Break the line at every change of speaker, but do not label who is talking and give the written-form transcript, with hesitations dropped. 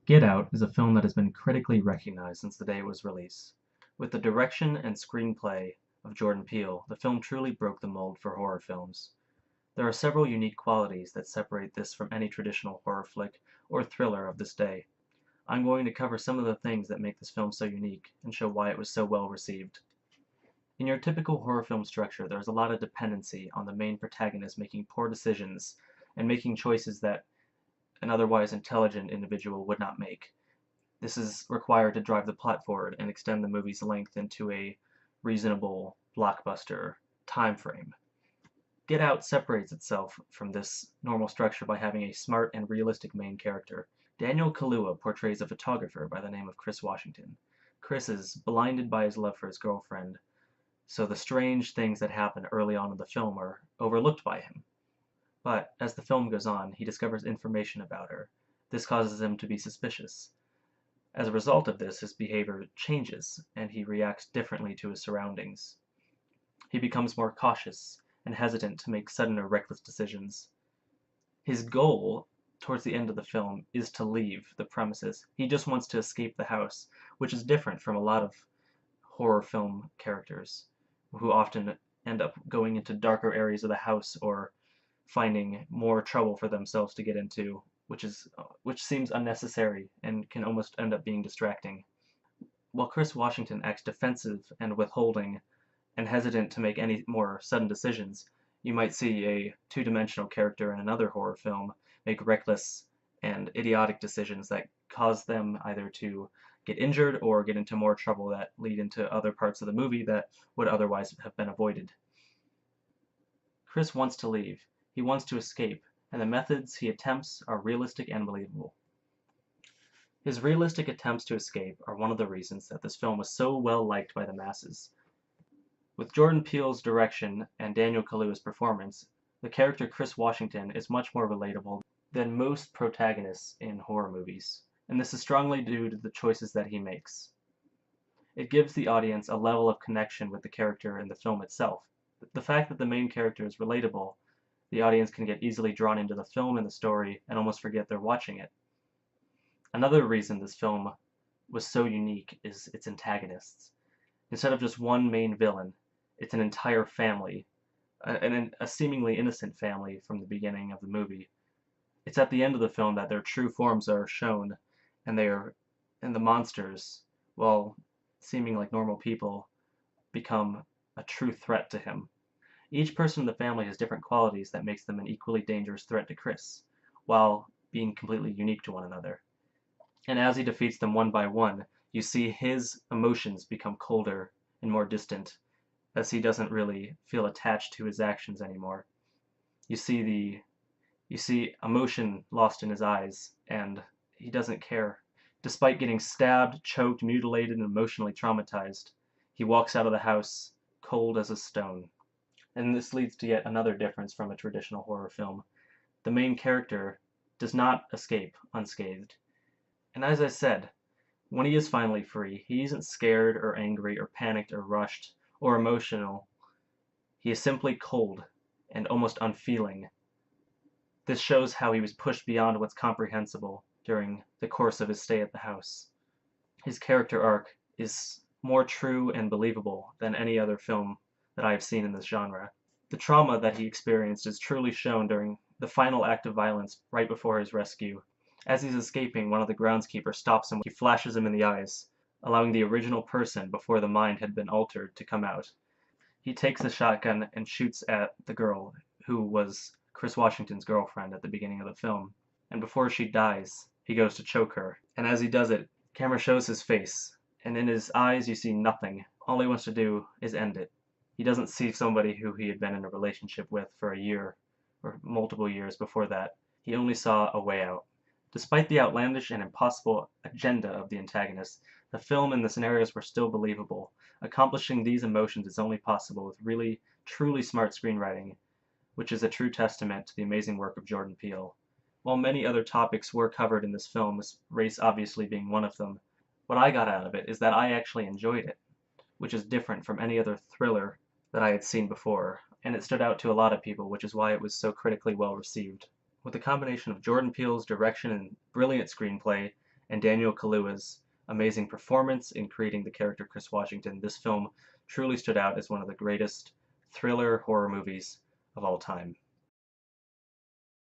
Get Out is a film that has been critically recognized since the day it was released. With the direction and screenplay of Jordan Peele, the film truly broke the mold for horror films. There are several unique qualities that separate this from any traditional horror flick or thriller of this day. I'm going to cover some of the things that make this film so unique and show why it was so well received. In your typical horror film structure, there's a lot of dependency on the main protagonist making poor decisions and making choices that an otherwise intelligent individual would not make. This is required to drive the plot forward and extend the movie's length into a reasonable blockbuster time frame. Get Out separates itself from this normal structure by having a smart and realistic main character. Daniel Kaluuya portrays a photographer by the name of Chris Washington. Chris is blinded by his love for his girlfriend, so the strange things that happen early on in the film are overlooked by him. But as the film goes on, he discovers information about her. This causes him to be suspicious. As a result of this, his behavior changes, and he reacts differently to his surroundings. He becomes more cautious and hesitant to make sudden or reckless decisions. His goal, towards the end of the film, is to leave the premises. He just wants to escape the house, which is different from a lot of horror film characters, who often end up going into darker areas of the house or finding more trouble for themselves to get into, which seems unnecessary and can almost end up being distracting. While Chris Washington acts defensive and withholding and hesitant to make any more sudden decisions, you might see a two-dimensional character in another horror film make reckless and idiotic decisions that cause them either to get injured or get into more trouble that lead into other parts of the movie that would otherwise have been avoided. Chris wants to leave. He wants to escape, and the methods he attempts are realistic and believable. His realistic attempts to escape are one of the reasons that this film was so well liked by the masses. With Jordan Peele's direction and Daniel Kaluuya's performance, the character Chris Washington is much more relatable than most protagonists in horror movies, and this is strongly due to the choices that he makes. It gives the audience a level of connection with the character in the film itself. The fact that the main character is relatable, the audience can get easily drawn into the film and the story and almost forget they're watching it. Another reason this film was so unique is its antagonists. Instead of just one main villain, it's an entire family, a seemingly innocent family from the beginning of the movie. It's at the end of the film that their true forms are shown, and the monsters, while seeming like normal people, become a true threat to him. Each person in the family has different qualities that makes them an equally dangerous threat to Chris, while being completely unique to one another. And as he defeats them one by one, you see his emotions become colder and more distant, as he doesn't really feel attached to his actions anymore. You see emotion lost in his eyes, and he doesn't care. Despite getting stabbed, choked, mutilated, and emotionally traumatized, he walks out of the house cold as a stone. And this leads to yet another difference from a traditional horror film. The main character does not escape unscathed. And as I said, when he is finally free, he isn't scared or angry or panicked or rushed or emotional. He is simply cold and almost unfeeling. This shows how he was pushed beyond what's comprehensible during the course of his stay at the house. His character arc is more true and believable than any other film that I have seen in this genre. The trauma that he experienced is truly shown during the final act of violence right before his rescue. As he's escaping, one of the groundskeepers stops him. He flashes him in the eyes, allowing the original person before the mind had been altered to come out. He takes a shotgun and shoots at the girl, who was Chris Washington's girlfriend at the beginning of the film. And before she dies, he goes to choke her. And as he does it, camera shows his face, and in his eyes you see nothing. All he wants to do is end it. He doesn't see somebody who he had been in a relationship with for a year or multiple years before that. He only saw a way out. Despite the outlandish and impossible agenda of the antagonist, the film and the scenarios were still believable. Accomplishing these emotions is only possible with really, truly smart screenwriting, which is a true testament to the amazing work of Jordan Peele. While many other topics were covered in this film, with race obviously being one of them, what I got out of it is that I actually enjoyed it, which is different from any other thriller that I had seen before, and it stood out to a lot of people, which is why it was so critically well received. With a combination of Jordan Peele's direction and brilliant screenplay, and Daniel Kaluuya's amazing performance in creating the character Chris Washington, this film truly stood out as one of the greatest thriller horror movies of all time.